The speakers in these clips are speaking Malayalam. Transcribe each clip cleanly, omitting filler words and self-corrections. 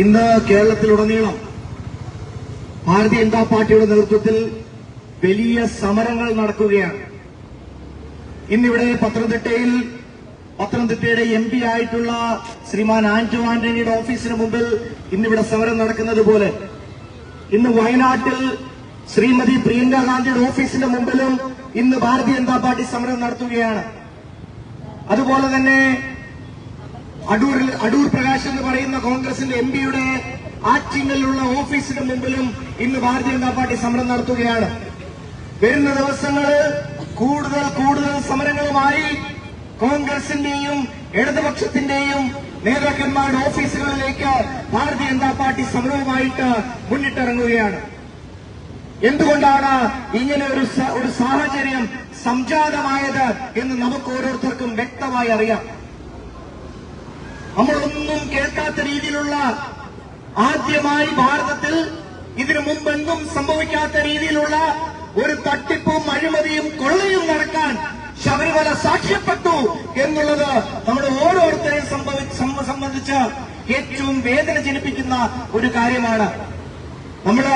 ഇന്ന് കേരളത്തിലുടനീളം ഭാരതീയ ജനതാ പാർട്ടിയുടെ നേതൃത്വത്തിൽ വലിയ സമരങ്ങൾ നടക്കുകയാണ്. ഇന്നിവിടെ പത്തനംതിട്ടയുടെ MP ആയിട്ടുള്ള ശ്രീമാൻ ആന്റോ ആന്റണിയുടെ ഓഫീസിന് മുമ്പിൽ ഇന്നിവിടെ സമരം നടക്കുന്നത് പോലെ ഇന്ന് വയനാട്ടിൽ ശ്രീമതി പ്രിയങ്ക ഗാന്ധിയുടെ ഓഫീസിന്റെ മുമ്പിലും ഇന്ന് ഭാരതീയ ജനതാ പാർട്ടി സമരം നടത്തുകയാണ്. അതുപോലെ തന്നെ അടൂർ പ്രകാശ് എന്ന് പറയുന്ന കോൺഗ്രസിന്റെ MPയുടെ ആറ്റിങ്ങലിലുള്ള ഓഫീസിന് മുമ്പിലും ഇന്ന് ഭാരതീയ ജനതാ പാർട്ടി സമരം നടത്തുകയാണ്. വരുന്ന ദിവസങ്ങളിൽ കൂടുതൽ സമരങ്ങളുമായി കോൺഗ്രസിന്റെയും ഇടതുപക്ഷത്തിന്റെയും നേതാക്കന്മാരുടെ ഓഫീസുകളിലേക്ക് ഭാരതീയ ജനതാ പാർട്ടി സമരവുമായിട്ട് മുന്നിട്ടിറങ്ങുകയാണ്. എന്തുകൊണ്ടാണ് ഇങ്ങനെ ഒരു സാഹചര്യം സംജാതമായത് എന്ന് നമുക്ക് ഓരോരുത്തർക്കും വ്യക്തമായി അറിയാം. നമ്മളൊന്നും കേൾക്കാത്ത രീതിയിലുള്ള, ആദ്യമായി ഭാരതത്തിൽ ഇതിനു മുമ്പെങ്ങും സംഭവിക്കാത്ത രീതിയിലുള്ള ഒരു തട്ടിപ്പും അഴിമതിയും കൊള്ളയും നടക്കാൻ ശബരിമല സാക്ഷ്യപ്പെട്ടു എന്നുള്ളത് നമ്മുടെ ഓരോരുത്തരെയും സംബന്ധിച്ച് ഏറ്റവും വേദന ജനിപ്പിക്കുന്ന ഒരു കാര്യമാണ്. നമ്മള്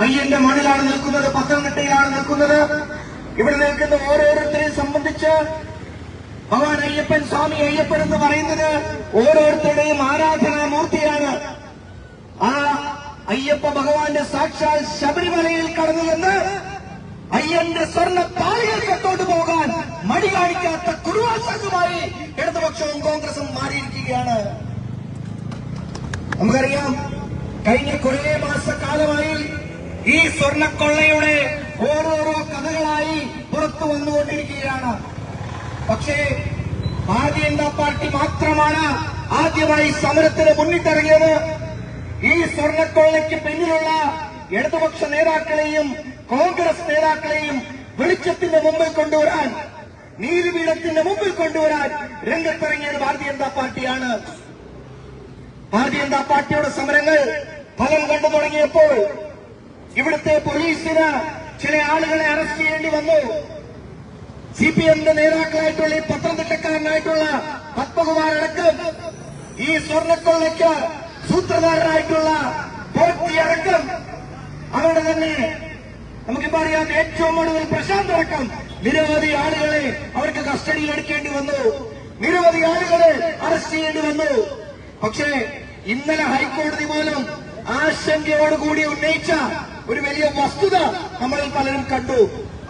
അയ്യന്റെ മണ്ണിലാണ് നിൽക്കുന്നത്, പത്തനംതിട്ടയിലാണ് നിൽക്കുന്നത്. ഇവിടെ നിൽക്കുന്ന ഓരോരുത്തരെയും സംബന്ധിച്ച് ഭഗവാൻ അയ്യപ്പൻ, സ്വാമി അയ്യപ്പൻ എന്ന് പറയുന്നത് ഓരോരുത്തരുടെയും ആരാധനാമൂർത്തിയാണ്. ആ അയ്യപ്പ ഭഗവാന്റെ സാക്ഷാൽ ശബരിമലയിൽ കടന്നു എന്ന് അയ്യന്റെ സ്വർണ്ണ താളികൾ കെട്ടോട്ട് പോകാൻ മടി കാണിക്കാത്ത കുറുവാസംഘമായി ഇടതുപക്ഷവും കോൺഗ്രസും മാറിയിരിക്കുകയാണ്. നമുക്കറിയാം, കഴിഞ്ഞ കുറേ മാസക്കാലമായി ഈ സ്വർണ്ണക്കൊള്ളയുടെ ഓരോരോ കഥകളായി പുറത്തു വന്നുകൊണ്ടിരിക്കുകയാണ്. പക്ഷേ ഭാരതീയ ജനതാ പാർട്ടി മാത്രമാണ് ആദ്യമായി സമരത്തിന് മുന്നിട്ടിറങ്ങിയത്. ഈ സ്വർണ്ണക്കൊള്ളയ്ക്ക് പിന്നിലുള്ള ഇടതുപക്ഷ നേതാക്കളെയും കോൺഗ്രസ് നേതാക്കളെയും വെളിച്ചത്തിന്റെ മുമ്പിൽ കൊണ്ടുവരാൻ, നീതിപീഠത്തിന്റെ മുമ്പിൽ കൊണ്ടുവരാൻ രംഗത്തിറങ്ങിയത് ഭാരതീയ ജനതാ പാർട്ടിയാണ്. ഭാരതീയ ജനതാ പാർട്ടിയുടെ സമരങ്ങൾ ഫലം കണ്ടു തുടങ്ങിയപ്പോൾ ഇവിടുത്തെ പോലീസിന് ചില ആളുകളെ അറസ്റ്റ് ചെയ്യേണ്ടി വന്നു. CPMന്റെ നേതാക്കളായിട്ടുള്ള ഈ പത്തനംതിട്ടക്കാരനായിട്ടുള്ള പത്മകുമാരടക്കം, ഈ സ്വർണ്ണക്കൊള്ളയ്ക്ക് സൂത്രധാരനായിട്ടുള്ള പോറ്റിയടക്കം, അവരുടെ തന്നെ നമുക്കിപ്പോ അറിയാം ഏറ്റവും ഒടുവിൽ പ്രശാന്ത് അടക്കം നിരവധി ആളുകളെ അവർക്ക് കസ്റ്റഡിയിൽ എടുക്കേണ്ടി വന്നു. നിരവധി ആളുകളെ അറസ്റ്റ് ചെയ്യേണ്ടി വന്നു. പക്ഷേ ഇന്നലെ ഹൈക്കോടതി പോലും ആശങ്കയോടുകൂടി ഉന്നയിച്ച ഒരു വലിയ വസ്തുത നമ്മളിൽ പലരും കണ്ടു.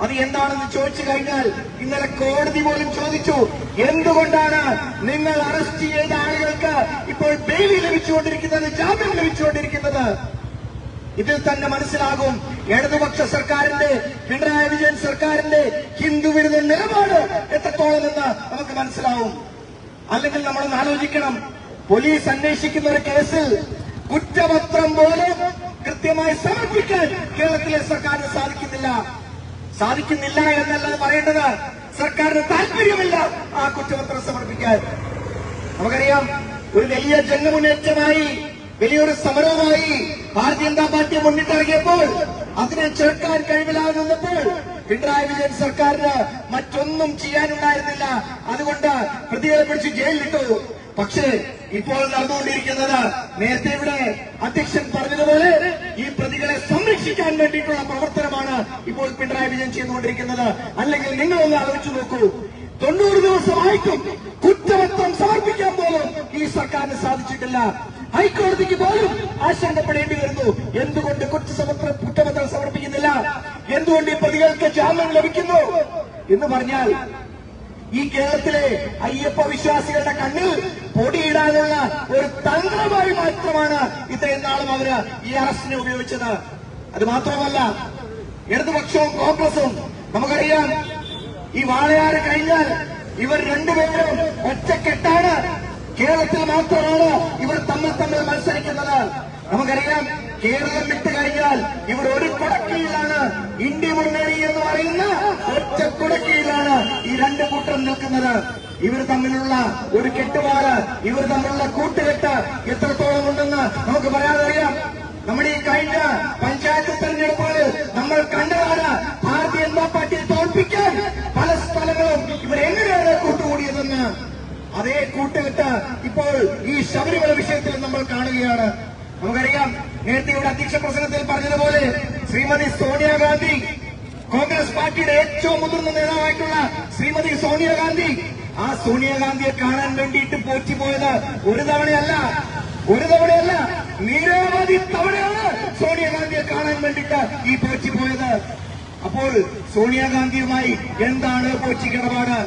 അത് എന്താണെന്ന് ചോദിച്ചു കഴിഞ്ഞാൽ ഇന്നലെ കോടതി പോലും ചോദിച്ചു, എന്തുകൊണ്ടാണ് നിങ്ങൾ അറസ്റ്റ് ചെയ്ത ആളുകൾക്ക് ഇപ്പോൾ ബെയിൽ ലഭിച്ചുകൊണ്ടിരിക്കുന്നത്, ജാമ്യം ലഭിച്ചുകൊണ്ടിരിക്കുന്നത്? ഇതിൽ തന്നെ മനസ്സിലാകും ഇടതുപക്ഷ സർക്കാരിന്റെ, പിണറായി വിജയൻ സർക്കാരിന്റെ ഹിന്ദു വിരുദ്ധ നിലപാട് എത്രത്തോളം എന്ന് നമുക്ക് മനസ്സിലാവും. അല്ലെങ്കിൽ നമ്മളൊന്ന് ആലോചിക്കണം, പോലീസ് അന്വേഷിക്കുന്ന ഒരു കേസിൽ കുറ്റപത്രം പോലും കൃത്യമായി സമർപ്പിക്കാൻ കേരളത്തിലെ സർക്കാരിന് സാധിക്കുന്നില്ല എന്നല്ല പറയേണ്ടത്. സർക്കാരിന് താല്പര്യമില്ല ആ കുറ്റപത്രം സമർപ്പിക്കാൻ. നമുക്കറിയാം, ഒരു വലിയ ജനമുന്നേറ്റമായി, വലിയൊരു സമരവുമായി ഭാരതീയ ജനതാ പാർട്ടി മുന്നിട്ടിറങ്ങിയപ്പോൾ അതിനെ ചെറുക്കാൻ കഴിവില്ലാതെ നിന്നപ്പോൾ പിണറായി വിജയൻ സർക്കാരിന് മറ്റൊന്നും ചെയ്യാനുണ്ടായിരുന്നില്ല. അതുകൊണ്ട് പ്രതികളെ പിടിച്ച് ജയിലിലിട്ടു. പക്ഷേ ഇപ്പോൾ നടന്നുകൊണ്ടിരിക്കുന്നത്, നേരത്തെ ഇവിടെ അധ്യക്ഷൻ പറഞ്ഞതുപോലെ, ഈ പ്രതികളെ സംരക്ഷിക്കാൻ വേണ്ടിയിട്ടുള്ള പ്രവർത്തനമാണ് ഇപ്പോൾ പിണറായി വിജയൻ ചെയ്തുകൊണ്ടിരിക്കുന്നത്. അല്ലെങ്കിൽ നിങ്ങളൊന്ന് ആലോചിച്ചു നോക്കൂ, 90 ദിവസമായിട്ടും കുറ്റപത്രം സമർപ്പിക്കാൻ പോലും ഈ സർക്കാരിന് സാധിച്ചിട്ടില്ല. ഹൈക്കോടതിക്ക് പോലും ആശങ്കപ്പെടേണ്ടി വരുന്നു. എന്തുകൊണ്ട് കുറ്റപത്രം സമർപ്പിക്കുന്നില്ല? എന്തുകൊണ്ട് ഈ പ്രതികൾക്ക് ജാമ്യം ലഭിക്കുന്നു എന്ന് പറഞ്ഞാൽ, ഈ കേരളത്തിലെ അയ്യപ്പ വിശ്വാസികളുടെ കണ്ണിൽ പൊടിയിടാനുള്ള ഒരു തന്ത്രമായി മാത്രമാണ് ഇത്രയും നാളും അവര് ഈ അറസ്റ്റിനെ ഉപയോഗിച്ചത്. അത് മാത്രമല്ല, ഇടതുപക്ഷവും കോൺഗ്രസും നമുക്കറിയാം, ഈ വാളയാറ് കഴിഞ്ഞാൽ ഇവർ രണ്ടുപേരും ഒറ്റക്കെട്ടാണ്. കേരളത്തിൽ മാത്രമാണ് ഇവർ തമ്മിൽ മത്സരിക്കുന്നത്. നമുക്കറിയാം, കേരളം വിട്ടു കഴിഞ്ഞാൽ ഇവർ ഒരു കുടക്കീഴിലാണ്, ഇന്ത്യ മുന്നണി എന്ന് പറയുന്ന ഒറ്റ കുടക്കീഴിലാണ് ഈ രണ്ട് കൂട്ടർ നിൽക്കുന്നത്. ഇവർ തമ്മിലുള്ള ഒരു കെട്ടുപാട്, ഇവർ തമ്മിലുള്ള കൂട്ടുകെട്ട് എത്രത്തോളം ഉണ്ടെന്ന് നമുക്ക് പറയാതറിയാം. നമ്മുടെ ഈ കഴിഞ്ഞ പഞ്ചായത്ത് തെരഞ്ഞെടുപ്പുകളിൽ നമ്മൾ കണ്ടതാണ് ഭാരതീയ ജനതാ പാർട്ടിയെ തോൽപ്പിക്കാൻ പല സ്ഥലങ്ങളും ഇവർ എങ്ങനെയാണ് കൂട്ടുകൂടിയതെന്ന്. അതേ കൂട്ടുകെട്ട് ഇപ്പോൾ ഈ ശബരിമല വിഷയത്തിൽ നമ്മൾ കാണുകയാണ്. നമുക്കറിയാം, നേരത്തെ ഇവിടെ അധ്യക്ഷ പ്രസംഗത്തിൽ പറഞ്ഞതുപോലെ ശ്രീമതി സോണിയാഗാന്ധി, കോൺഗ്രസ് പാർട്ടിയുടെ ഏറ്റവും മുതിർന്ന നേതാവായിട്ടുള്ള ശ്രീമതി സോണിയാഗാന്ധി, ആ സോണിയാഗാന്ധിയെ കാണാൻ വേണ്ടിയിട്ട് പോറ്റിപ്പോയത് ഒരു തവണയല്ല, നിരവധി തവണയാണ് സോണിയാഗാന്ധിയെ കാണാൻ വേണ്ടിയിട്ട് ഈ പോറ്റിപ്പോയത്. അപ്പോൾ സോണിയാഗാന്ധിയുമായി എന്താണ് പോറ്റിക്കിടപാട്?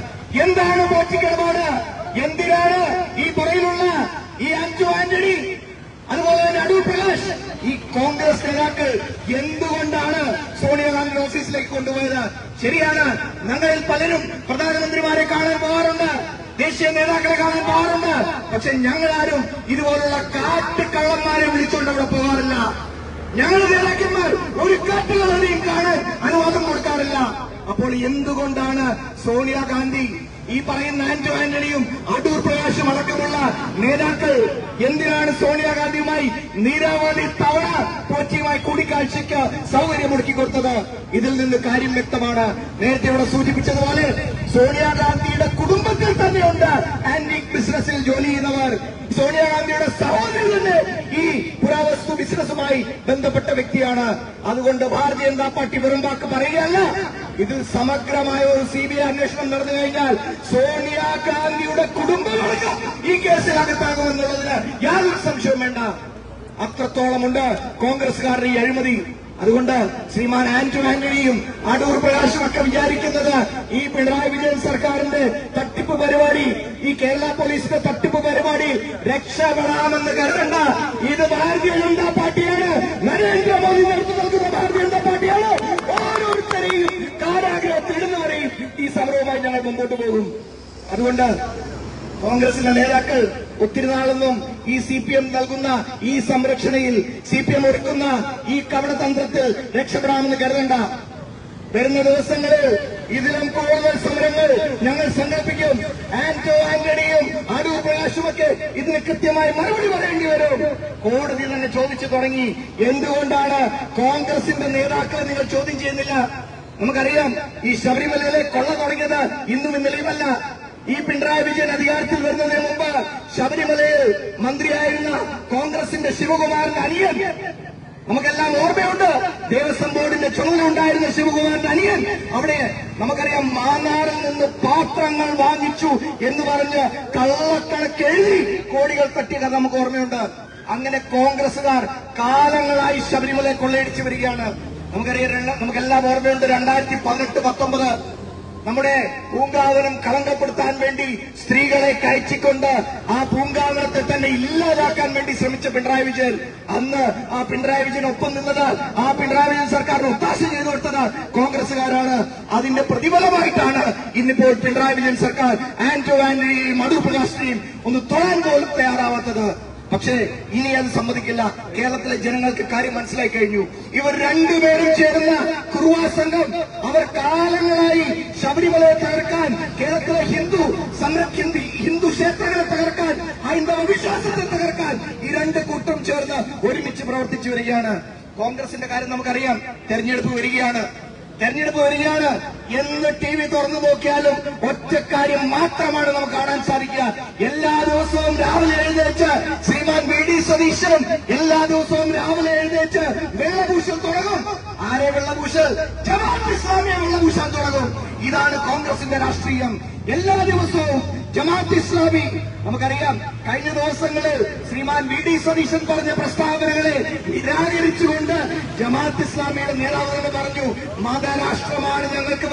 എന്തിനാണ് ഈ പുറയിലുള്ള ഈ അഞ്ജു ആന്റണി, അതുപോലെ തന്നെ അടൂർ പ്രകാശ്, ഈ കോൺഗ്രസ് നേതാക്കൾ എന്തുകൊണ്ടാണ് സോണിയാഗാന്ധി ഓഫീസിലേക്ക് കൊണ്ടുപോയത്? ശരിയാണ്, ഞങ്ങളിൽ പലരും പ്രധാനമന്ത്രിമാരെ കാണാൻ പോകാറുണ്ട്, ദേശീയ നേതാക്കളെ കാണാൻ പോകാറുണ്ട്. പക്ഷെ ഞങ്ങളാരും ഇതുപോലുള്ള കാട്ടുകള്ളന്മാരെ വിളിച്ചുകൊണ്ട് അവിടെ പോകാറില്ല. ഞങ്ങളുടെ നേതാക്കന്മാർ ഒരു കാട്ടുകള്ളനെയും കാണാൻ അനുവാദം കൊടുക്കാറില്ല. അപ്പോൾ എന്തുകൊണ്ടാണ് സോണിയാഗാന്ധി, ഈ പറയുന്ന ആന്റോ ആന്റണിയും അടൂർ പ്രകാശും അടക്കമുള്ള നേതാക്കൾ എന്തിനാണ് സോണിയാഗാന്ധിയുമായി നിരവധി തവണ കൊച്ചിയുമായി കൂടിക്കാഴ്ചയ്ക്ക് സൗകര്യമൊരുക്കി കൊടുത്തത്? ഇതിൽ നിന്ന് കാര്യം വ്യക്തമാണ്. നേരത്തെ ഇവിടെ സൂചിപ്പിച്ചതുപോലെ സോണിയാഗാന്ധിയുടെ കുടുംബത്തിൽ തന്നെയുണ്ട് ആന്റിക് ബിസിനസിൽ ജോലി ചെയ്യുന്നവർ. സോണിയാഗാന്ധിയുടെ സഹോദരൻ തന്നെ ഈ പുരാവസ്തു ബിസിനസുമായി ബന്ധപ്പെട്ട വ്യക്തിയാണ്. അതുകൊണ്ട് ഭാരതീയ ജനതാ പാർട്ടി വെറും വാക്ക് പറയുകയല്ല, ഇതിൽ സമഗ്രമായ ഒരു CBI അന്വേഷണം നടന്നു കഴിഞ്ഞാൽ സോണിയാഗാന്ധിയുടെ കുടുംബങ്ങൾക്ക് ഈ കേസിൽ അകത്താകുമെന്നുള്ളതിന് യാതൊരു സംശയവും വേണ്ട. അത്രത്തോളമുണ്ട് കോൺഗ്രസുകാരുടെ ഈ അഴിമതി. അതുകൊണ്ട് ശ്രീമാൻ ആന്റോ ആന്റണിയും അടൂർ പ്രകാശും ഒക്കെ വിചാരിക്കുന്നത് ഈ പിണറായി വിജയൻ സർക്കാരിന്റെ തട്ടിപ്പ് പരിപാടി, ഈ കേരള പോലീസിന്റെ തട്ടിപ്പ് പരിപാടിയിൽ രക്ഷപ്പെടാമെന്ന് കരുതണ്ട. ഇത് ഭാരതീയ ജനതാ പാർട്ടിയാണ്, നരേന്ദ്രമോദി നേതൃത്വം നൽകുന്ന ഭാരതീയ ജനതാ പാർട്ടിയാണ്. ഓരോരുത്തരെയും കാരാഗ്രഹത്തിടുന്നവരെയും ഈ സമരവുമായി ഞങ്ങൾ മുമ്പോട്ട് പോകും. അതുകൊണ്ട് കോൺഗ്രസിന്റെ നേതാക്കൾ ഒത്തിരി നാളൊന്നും ഈ CPM നൽകുന്ന ഈ സംരക്ഷണയിൽ, CPM ഒരുക്കുന്ന ഈ കപടതന്ത്രത്തിൽ രക്ഷപ്പെടാമെന്ന് കരുതണ്ട. വരുന്ന ദിവസങ്ങളിൽ ഇതിലും കൂടുതൽ സമരങ്ങൾ ഞങ്ങൾ സംഘടിപ്പിക്കും. ആന്റോ ആന്റണിയും അടൂർ പ്രകാശുമൊക്കെ ഇതിന് കൃത്യമായി മറുപടി പറയേണ്ടി വരും. കോടതി തന്നെ ചോദിച്ചു തുടങ്ങി, എന്തുകൊണ്ടാണ് കോൺഗ്രസിന്റെ നേതാക്കളെ നിങ്ങൾ ചോദ്യം ചെയ്യുന്നില്ല? നമുക്കറിയാം, ഈ ശബരിമലയിലെ കൊള്ള തുടങ്ങിയത് ഇന്നും ഇന്നലെയുമല്ല. ഈ പിണറായി വിജയൻ അധികാരത്തിൽ വരുന്നതിന് മുമ്പ് ശബരിമലയിൽ മന്ത്രിയായിരുന്ന കോൺഗ്രസിന്റെ ശിവകുമാറിന്റെ അനിയൻ, നമുക്കെല്ലാം ഓർമ്മയുണ്ട്, ദേവസ്വം ബോർഡിന്റെ ചുമതല ഉണ്ടായിരുന്ന ശിവകുമാറിന്റെ അനിയൻ അവിടെ നമുക്കറിയാം മാന്നാറിൽ നിന്ന് പാത്രങ്ങൾ വാങ്ങിച്ചു എന്ന് പറഞ്ഞ് കള്ളക്കണക്ക് എഴുതി കോടികൾ തട്ടിയ കഥ നമുക്ക് ഓർമ്മയുണ്ട്. അങ്ങനെ കോൺഗ്രസുകാർ കാലങ്ങളായി ശബരിമലയെ കൊള്ളയടിച്ചു വരികയാണ്. നമുക്കെല്ലാം ഓർമ്മയുണ്ട്, 2018-19 നമ്മുടെ പൂങ്കാവനം കളങ്കപ്പെടുത്താൻ വേണ്ടി സ്ത്രീകളെ കയറ്റിക്കൊണ്ട് ആ പൂങ്കാവനത്തെ തന്നെ ഇല്ലാതാക്കാൻ വേണ്ടി ശ്രമിച്ച പിണറായി വിജയൻ, അന്ന് ആ പിണറായി വിജയൻ ഒപ്പം നിന്നത്, ആ പിണറായി വിജയൻ സർക്കാരിന് ഒത്താശ ചെയ്തു കൊടുത്തത് കോൺഗ്രസുകാരാണ്. അതിന്റെ പ്രതിഫലമായിട്ടാണ് ഇന്നിപ്പോൾ പിണറായി വിജയൻ സർക്കാർ ആന്റോ ആന്റണിയെയും അടൂർ പ്രകാശിനെയും ഒന്ന് തൊഴാൻ പോലും തയ്യാറാവാത്തത്. പക്ഷേ ഇനി അത് സമ്മതിക്കില്ല. കേരളത്തിലെ ജനങ്ങൾക്ക് കാര്യം മനസ്സിലായി കഴിഞ്ഞു. ഇവർ രണ്ടുപേരും ചേർന്ന കുറുവാ സംഘം, അവർ കാലങ്ങളായി ശബരിമലയെ തകർക്കാൻ, കേരളത്തിലെ ഹിന്ദു ക്ഷേത്രങ്ങളെ തകർക്കാൻ, ഹൈന്ദവ വിശ്വാസത്തെ തകർക്കാൻ ഈ രണ്ട് കൂട്ടം ചേർന്ന് ഒരുമിച്ച് പ്രവർത്തിച്ചു വരികയാണ്. കോൺഗ്രസിന്റെ കാര്യം നമുക്കറിയാം, തെരഞ്ഞെടുപ്പ് വരികയാണ്. എന്ന് TV തുറന്നു നോക്കിയാലും ഒറ്റ കാര്യം മാത്രമാണ് നമുക്ക് കാണാൻ സാധിക്കുക. എല്ലാ ദിവസവും രാവിലെ എഴുന്നേറ്റ് ശ്രീമാൻ VD സതീശൻ എല്ലാ ദിവസവും രാവിലെ എഴുന്നേറ്റ് വെള്ളപൂശൽ തുടങ്ങും. ആരെ വെള്ളപൂശൽ? ജമാഅത്ത് ഇസ്ലാമിയെ വെള്ളപൂശാൻ തുടങ്ങും. ഇതാണ് കോൺഗ്രസിന്റെ രാഷ്ട്രീയം. എല്ലാ ദിവസവും ജമാഅത്ത് ഇസ്ലാമി, നമുക്കറിയാം കഴിഞ്ഞ ദിവസങ്ങളിൽ ശ്രീമാൻ VD സതീശൻ പറഞ്ഞ പ്രസ്താവനകളെ നിരാകരിച്ചുകൊണ്ട് ജമാഅത്ത് ഇസ്ലാമിയുടെ നേതാവ് തന്നെ പറഞ്ഞു, മതരാഷ്ട്രമാണ് ഞങ്ങൾക്ക്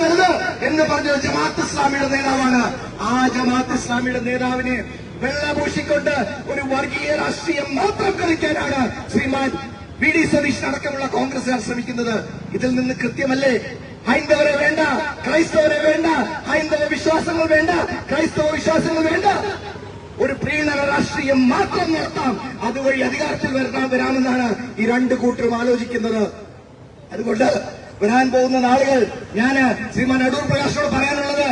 വലുത് എന്ന് പറഞ്ഞ ജമാഅത്ത് ഇസ്ലാമിയുടെ നേതാവാണ്. ആ ജമാഅത്ത് ഇസ്ലാമിയുടെ നേതാവിനെ വെള്ളപൂശിക്കൊണ്ട് ഒരു വർഗീയ രാഷ്ട്രീയം മാത്രം കളിക്കാനാണ് ശ്രീമാൻ VD സതീശൻ അടക്കമുള്ള കോൺഗ്രസുകാർ ശ്രമിക്കുന്നത്. ഇതിൽ നിന്ന് കൃത്യമല്ലേ, ഹൈന്ദവരെ വേണ്ട, ക്രൈസ്തവരെ വേണ്ട, ഹൈന്ദവ വിശ്വാസങ്ങൾ വേണ്ട, ക്രൈസ്തവ വിശ്വാസങ്ങൾ വേണ്ട, ഒരു പ്രീണന രാഷ്ട്രീയം മാത്രം നടത്താം, അതുവഴി അധികാരത്തിൽ വരാമെന്നാണ് ഈ രണ്ട് കൂട്ടരും ആലോചിക്കുന്നത്. അതുകൊണ്ട് വരാൻ പോകുന്ന നാളുകൾ ഞാൻ ശ്രീമാൻ അടൂർ പ്രകാശോട് പറയാനുള്ളത്,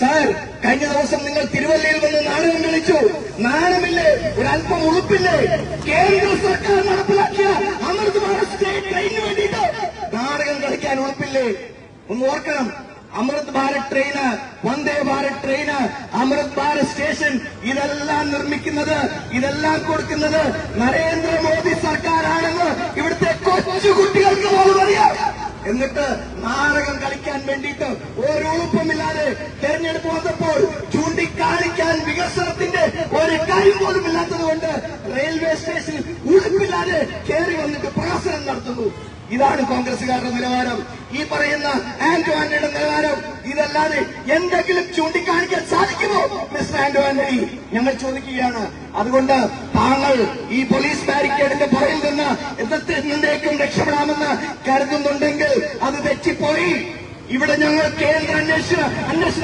സാർ, കഴിഞ്ഞ ദിവസം നിങ്ങൾ തിരുവല്ലയിൽ വന്ന് നാടകം കളിച്ചു. നാണമില്ലേ? ഒരല്പം ഉളുപ്പില്ലേ? കേന്ദ്ര സർക്കാർ നടപ്പിലാക്കിയ അമൃത് ഭാരത് സ്റ്റേറ്റ് ട്രെയിനിന് വേണ്ടിയിട്ട് നാടകം കളിക്കാൻ ഉളുപ്പില്ലേ? ഒന്ന് ഓർക്കണം, അമൃത് ഭാരത് ട്രെയിന്, വന്ദേ ഭാരത് ട്രെയിന്, അമൃത് ഭാരത് സ്റ്റേഷൻ ഇതെല്ലാം നിർമ്മിക്കുന്നത്, ഇതെല്ലാം കൊടുക്കുന്നത് നരേന്ദ്രമോദി സർക്കാരാണെന്ന് ഇവിടുത്തെ കൊച്ചു കുട്ടികൾക്ക് പോലും അറിയാം. എന്നിട്ട് നാടകം കളിക്കാൻ വേണ്ടിയിട്ട് ഒരു ഉളുപ്പമില്ലാതെ തെരഞ്ഞെടുപ്പ് വന്നപ്പോൾ ചൂണ്ടിക്കാണിക്കാൻ വികസനത്തിന്റെ ഒരു കാര്യം പോലും ഇല്ലാത്തതുകൊണ്ട് റെയിൽവേ സ്റ്റേഷനിൽ ഉളുപ്പില്ലാതെ കയറി വന്നിട്ട് പ്രഹസനം നടത്തുന്നു. ഇതാണ് കോൺഗ്രസുകാരുടെ നിലവാരം. ഈ പറയുന്ന ആന്റോ ആന്റണിയുടെ നിലവാരം ഇതല്ലാതെ എന്തെങ്കിലും ചൂണ്ടിക്കാണിക്കാൻ സാധിക്കുമോ മിസ്റ്റർ ആന്റോ ആന്റണി? ഞങ്ങൾ ചോദിക്കുകയാണ്. അതുകൊണ്ട് താങ്കൾ ഈ പോലീസ് ബാരിക്കേഡിന്റെ പുറകിൽ നിന്ന് എന്നേക്കും രക്ഷപ്പെടാമെന്ന് കരുതുന്നുണ്ടെങ്കിൽ അത് തെറ്റിപ്പോയി. ഇവിടെ ഞങ്ങൾ കേന്ദ്ര അന്വേഷണ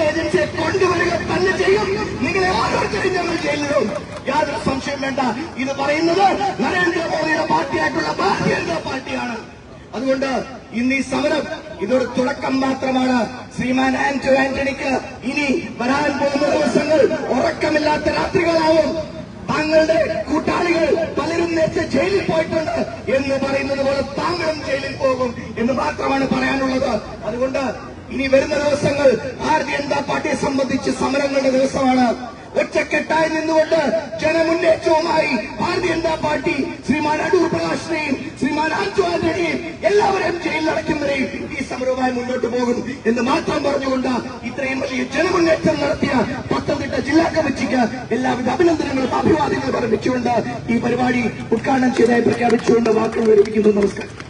ഏജൻസിയെ കൊണ്ടുവരിക തന്നെ ചെയ്യും. നിങ്ങളെ ഓരോരുത്തരും ഞങ്ങൾ ജയിലിലും, യാതൊരു സംശയം വേണ്ട. ഇത് പറയുന്നത് നരേന്ദ്രമോദിയുടെ പാർട്ടിയായിട്ടുള്ള ഭാരതീയ ജനതാ പാർട്ടിയാണ്. അതുകൊണ്ട് ഇന്ന് ഈ സമരം ഇതൊരു തുടക്കം മാത്രമാണ്. ശ്രീമാൻ ആന്റോ ആന്റണിക്ക് ഇനി വരാൻ പോകുന്ന ദിവസങ്ങൾ ഉറക്കമില്ലാത്ത രാത്രികളാവും. താങ്കളുടെ കൂട്ടാളികൾ പലരും നേരത്തെ ജയിലിൽ പോയിട്ടുണ്ട് എന്ന് പറയുന്നത് പോലെ താങ്കളും ജയിലിൽ പോകും എന്ന് മാത്രമാണ് പറയാനുള്ളത്. അതുകൊണ്ട് ഇനി വരുന്ന ദിവസങ്ങൾ ഭാരതീയ ജനതാ പാർട്ടിയെ സംബന്ധിച്ച് സമരങ്ങളുടെ ദിവസമാണ്. ഒറ്റക്കെട്ടായി നിന്നുകൊണ്ട് ജനമുന്നേറ്റവുമായി ഭാരതീയ ജനതാ പാർട്ടി ശ്രീമാൻ അടൂർ പ്രകാശിനെയും ശ്രീമാൻ ആന്റോ ആന്റണിയെയും എല്ലാവരെയും ജയിലിലടയ്ക്കും വരെയും ഈ സമരവുമായി മുന്നോട്ട് പോകും എന്ന് മാത്രം പറഞ്ഞുകൊണ്ട് ഇത്രയും വലിയ ജനമുന്നേറ്റം നടത്തിയ പത്തനംതിട്ട ജില്ലാ കമ്മിറ്റിക്ക് എല്ലാവിധ അഭിനന്ദനങ്ങളും അഭിവാദ്യങ്ങളും അറിയിച്ചുകൊണ്ട് ഈ പരിപാടി ഉദ്ഘാടനം ചെയ്തതായി പ്രഖ്യാപിച്ചുകൊണ്ട് വാക്കുകൾ വിരമിക്കുന്നു. നമസ്കാരം.